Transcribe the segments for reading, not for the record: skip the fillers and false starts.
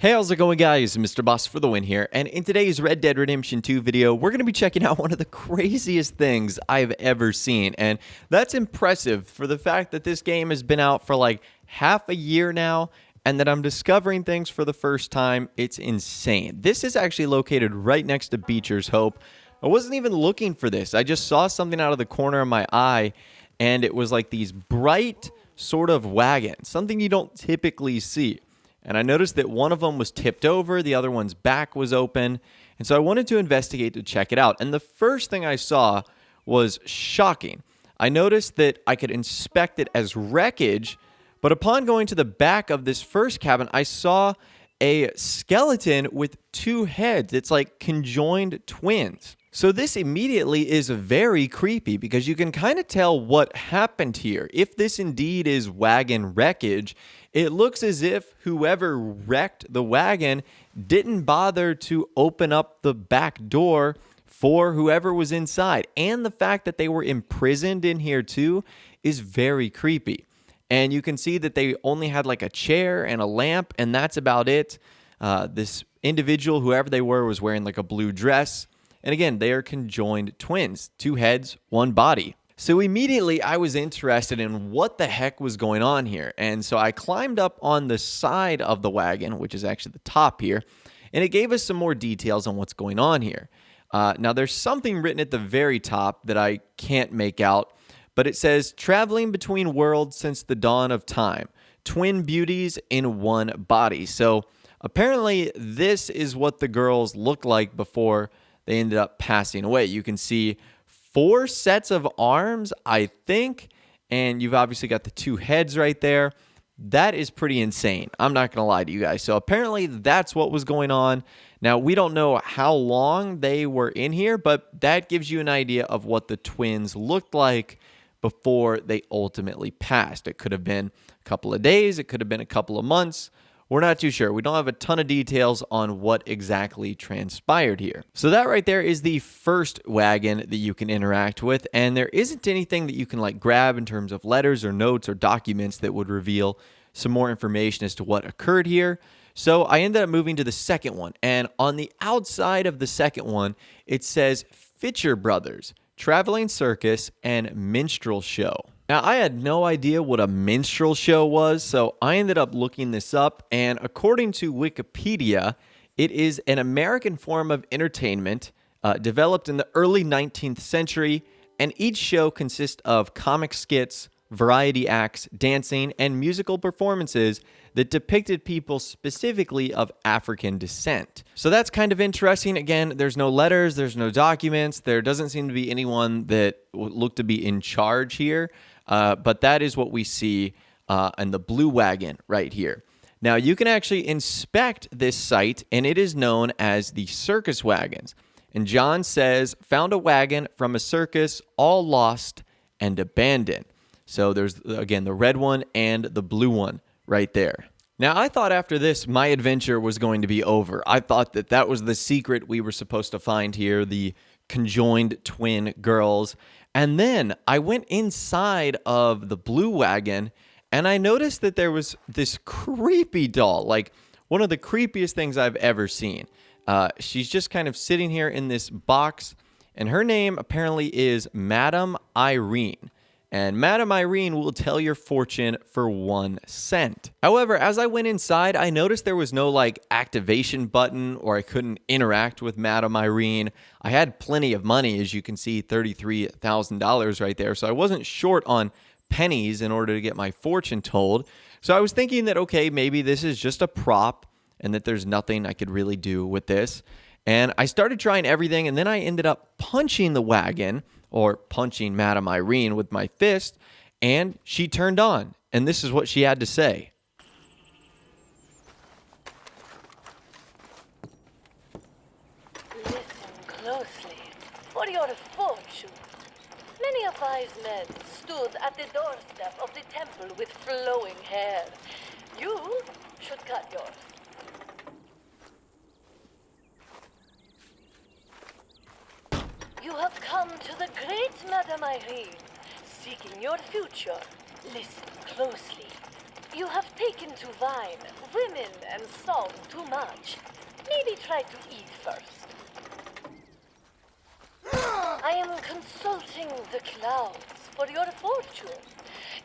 Hey, how's it going, guys? Mr. Boss for the win here, and in today's Red Dead Redemption 2 video, we're going to be checking out one of the craziest things I've ever seen, and that's impressive for the fact that this game has been out for like half a year now, and that I'm discovering things for the first time. It's insane. This is actually located right next to Beecher's Hope. I wasn't even looking for this. I just saw something out of the corner of my eye, and it was like these bright sort of wagons, something you don't typically see. And I noticed that one of them was tipped over, the other one's back was open. And so I wanted to investigate to check it out. And the first thing I saw was shocking. I noticed that I could inspect it as wreckage, but upon going to the back of this first cabin, I saw a skeleton with two heads. It's like conjoined twins. So this immediately is very creepy because you can kind of tell what happened here. If this indeed is wagon wreckage, it looks as if whoever wrecked the wagon didn't bother to open up the back door for whoever was inside. And the fact that they were imprisoned in here too is very creepy. And you can see that they only had like a chair and a lamp, and that's about it. This individual, whoever they were, was wearing like a blue dress. And again, they are conjoined twins, two heads, one body. So immediately I was interested in what the heck was going on here. And so I climbed up on the side of the wagon, which is actually the top here, and it gave us some more details on what's going on here. Now there's something written at the very top that I can't make out, but it says, traveling between worlds since the dawn of time, twin beauties in one body. So apparently this is what the girls looked like before they ended up passing away. You can see 4 sets of arms, I think, and you've obviously got the 2 heads right there. That is pretty insane. I'm not going to lie to you guys. So apparently that's what was going on. Now, we don't know how long they were in here, but that gives you an idea of what the twins looked like before they ultimately passed. It could have been a couple of days. It could have been a couple of months. We're not too sure. We don't have a ton of details on what exactly transpired here. So that right there is the first wagon that you can interact with, and there isn't anything that you can like grab in terms of letters or notes or documents that would reveal some more information as to what occurred here. So I ended up moving to the second one, and on the outside of the second one, it says Fitcher Brothers, Traveling Circus, and Minstrel Show. Now, I had no idea what a minstrel show was, so I ended up looking this up, and according to Wikipedia, it is an American form of entertainment developed in the early 19th century, and each show consists of comic skits, variety acts, dancing, and musical performances that depicted people specifically of African descent. So that's kind of interesting. Again, there's no letters, there's no documents, there doesn't seem to be anyone that looked to be in charge here. But that is what we see in the blue wagon right here. Now, you can actually inspect this site, and it is known as the Circus wagons. And John says, found a wagon from a circus, all lost and abandoned. So there's, again, the red one and the blue one right there. Now, I thought after this, my adventure was going to be over. I thought that that was the secret we were supposed to find here, the conjoined twin girls. And then I went inside of the blue wagon, and I noticed that there was this creepy doll, like one of the creepiest things I've ever seen. She's just kind of sitting here in this box, and her name apparently is Madam Irene. And Madam Irene will tell your fortune for 1 cent. However, as I went inside, I noticed there was no like activation button, or I couldn't interact with Madam Irene. I had plenty of money, as you can see, $33,000 right there. So I wasn't short on pennies in order to get my fortune told. So I was thinking that, okay, maybe this is just a prop and that there's nothing I could really do with this. And I started trying everything, and then I ended up punching the wagon, or punching Madam Irene with my fist, and she turned on. And this is what she had to say. Listen closely for your fortune. Many of wise men stood at the doorstep of the temple with flowing hair. You should cut yours. You have come to the great Madame Irene, seeking your future. Listen closely. You have taken to Vine women and song too much, maybe try to eat first. I am consulting the clouds for your fortune.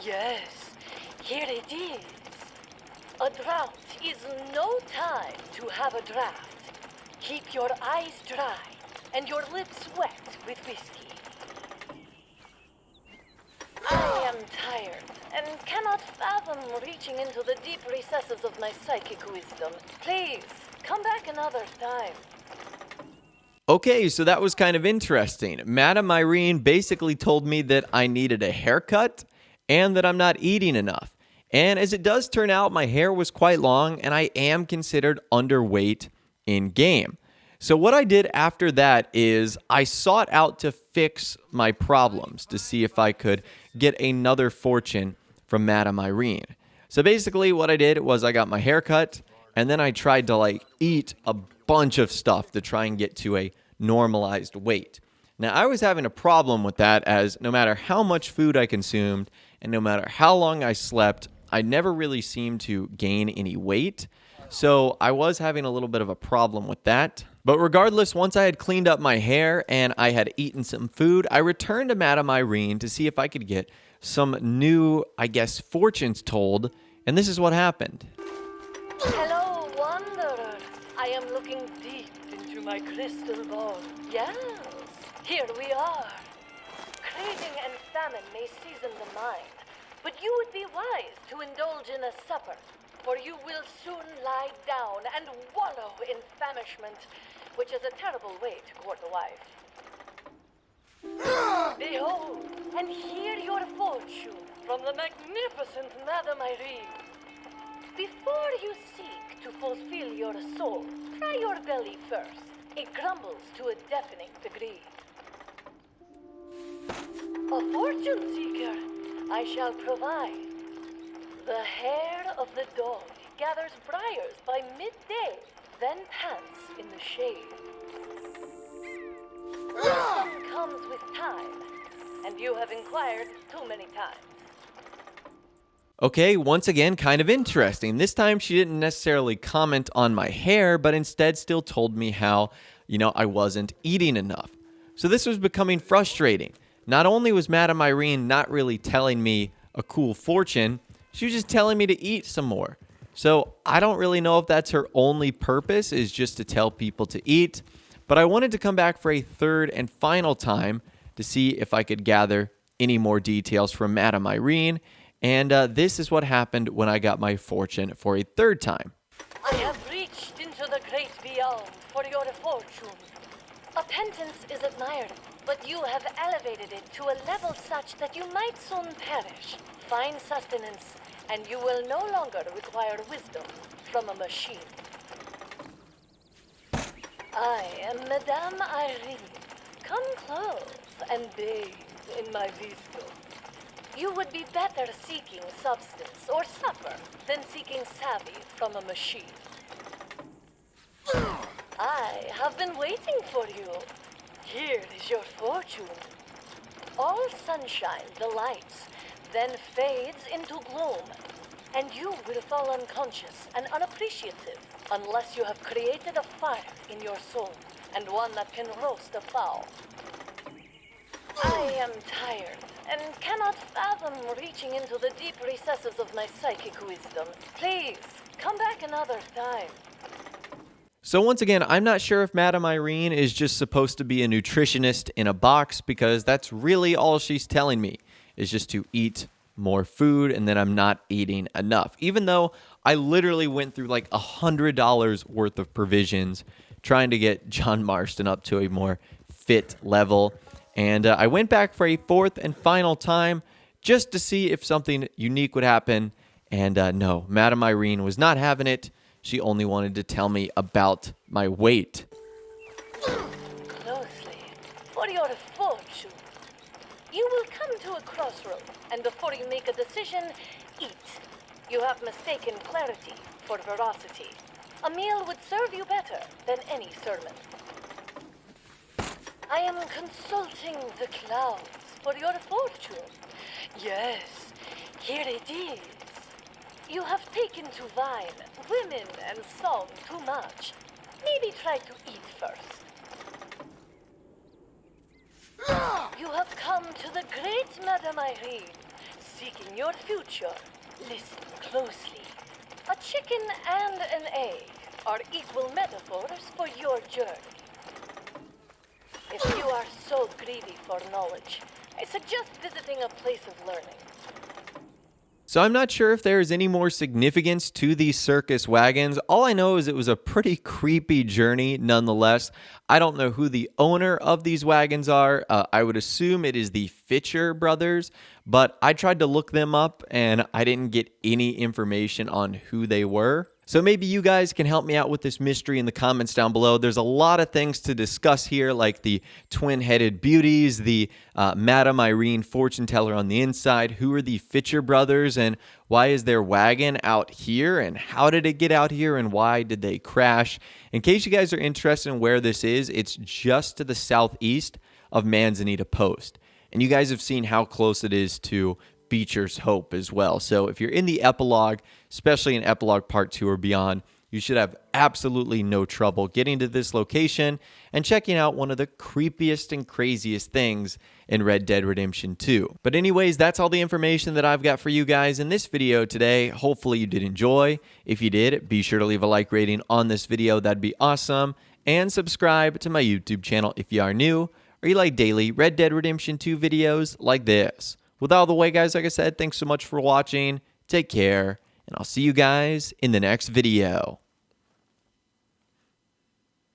Yes, here it is. A drought is no time to have a draft. Keep your eyes dry and your lips wet with whiskey. I am tired and cannot fathom reaching into the deep recesses of my psychic wisdom. Please, come back another time. Okay, so that was kind of interesting. Madame Irene basically told me that I needed a haircut and that I'm not eating enough. And as it does turn out, my hair was quite long and I am considered underweight in game. So what I did after that is I sought out to fix my problems to see if I could get another fortune from Madame Irene. So basically what I did was I got my hair cut and then I tried to eat a bunch of stuff to try and get to a normalized weight. Now I was having a problem with that, as no matter how much food I consumed and no matter how long I slept, I never really seemed to gain any weight. So I was having a little bit of a problem with that. But regardless, once I had cleaned up my hair and I had eaten some food, I returned to Madame Irene to see if I could get some new, fortunes told. And this is what happened. Hello, wanderer. I am looking deep into my crystal ball. Yes, here we are. Craving and famine may season the mind, but you would be wise to indulge in a supper, for you will soon lie down and wallow in famishment, which is a terrible way to court a wife. Behold, and hear your fortune from the magnificent Madame Irene. Before you seek to fulfill your soul, try your belly first. It crumbles to a deafening degree. A fortune seeker I shall provide. The hair of the dog gathers briars by midday, then pants in the shade. Wisdom comes with time, and you have inquired too many times. Okay, once again, kind of interesting. This time she didn't necessarily comment on my hair, but instead still told me how, I wasn't eating enough. So this was becoming frustrating. Not only was Madame Irene not really telling me a cool fortune, she was just telling me to eat some more. So I don't really know if that's her only purpose, is just to tell people to eat. But I wanted to come back for a third and final time to see if I could gather any more details from Madame Irene. And this is what happened when I got my fortune for a third time. I have reached into the great beyond for your fortune. A penance is admired, but you have elevated it to a level such that you might soon perish. Find sustenance, and you will no longer require wisdom from a machine. I am Madame Irene. Come close and bathe in my wisdom. You would be better seeking substance or supper than seeking savvy from a machine. I have been waiting for you. Here is your fortune. All sunshine delights, then fades into gloom, and you will fall unconscious and unappreciative unless you have created a fire in your soul, and one that can roast a fowl. I am tired and cannot fathom reaching into the deep recesses of my psychic wisdom. Please, come back another time. So once again, I'm not sure if Madame Irene is just supposed to be a nutritionist in a box, because that's really all she's telling me, is just to eat more food, and then I'm not eating enough. Even though I literally went through like $100 worth of provisions trying to get John Marston up to a more fit level. And I went back for a fourth and final time just to see if something unique would happen. And no, Madame Irene was not having it. She only wanted to tell me about my weight. Closely, for your fortune. You will come to a crossroad, and before you make a decision, eat. You have mistaken clarity for veracity. A meal would serve you better than any sermon. I am consulting the clouds for your fortune. Yes, here it is. You have taken to wine, women, and song too much. Maybe try to eat first. You have come to the great Madame Irene, seeking your future. Listen closely. A chicken and an egg are equal metaphors for your journey. If you are so greedy for knowledge, I suggest visiting a place of learning. So I'm not sure if there is any more significance to these circus wagons. All I know is it was a pretty creepy journey nonetheless. I don't know who the owner of these wagons are. I would assume it is the Fitcher brothers, but I tried to look them up and I didn't get any information on who they were. So maybe you guys can help me out with this mystery in the comments down below. There's a lot of things to discuss here, like the twin-headed beauties, the Madame Irene fortune teller on the inside, who are the Fitcher brothers, and why is their wagon out here, and how did it get out here, and why did they crash? In case you guys are interested in where this is, it's just to the southeast of Manzanita Post. And you guys have seen how close it is to Beecher's Hope as well. So if you're in the epilogue, especially in epilogue part 2 or beyond, you should have absolutely no trouble getting to this location and checking out one of the creepiest and craziest things in Red Dead Redemption 2. But anyways, that's all the information that I've got for you guys in this video today. Hopefully you did enjoy. If you did, be sure to leave a like rating on this video. That'd be awesome. And subscribe to my YouTube channel if you are new or you like daily Red Dead Redemption 2 videos like this. With all the way, guys, like I said, thanks so much for watching. Take care, and I'll see you guys in the next video.